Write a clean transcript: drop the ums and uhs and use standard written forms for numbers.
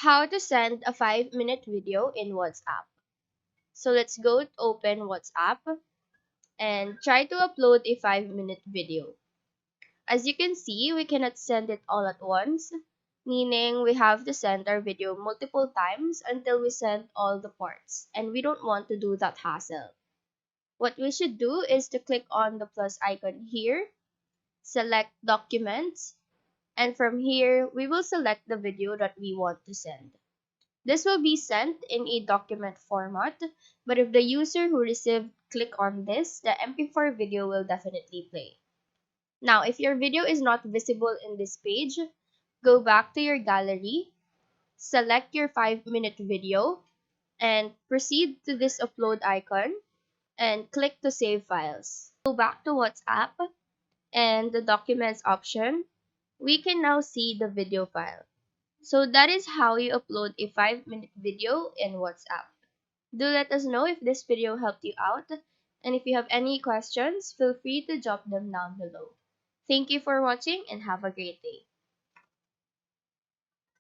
How to send a 5-minute video in WhatsApp. So let's go to open WhatsApp and try to upload a 5-minute video. As you can see, we cannot send it all at once, meaning we have to send our video multiple times until we send all the parts, and we don't want to do that hassle. What we should do is to click on the plus icon here, select Documents, and from here, we will select the video that we want to send. This will be sent in a document format, but if the user who received click on this, the MP4 video will definitely play. Now, if your video is not visible in this page, go back to your gallery, select your 5-minute video, and proceed to this upload icon and click to save files. Go back to WhatsApp and the documents option. We can now see the video file. So that is how you upload a 5-minute video in WhatsApp. Do let us know if this video helped you out, and if you have any questions, feel free to drop them down below. Thank you for watching and have a great day.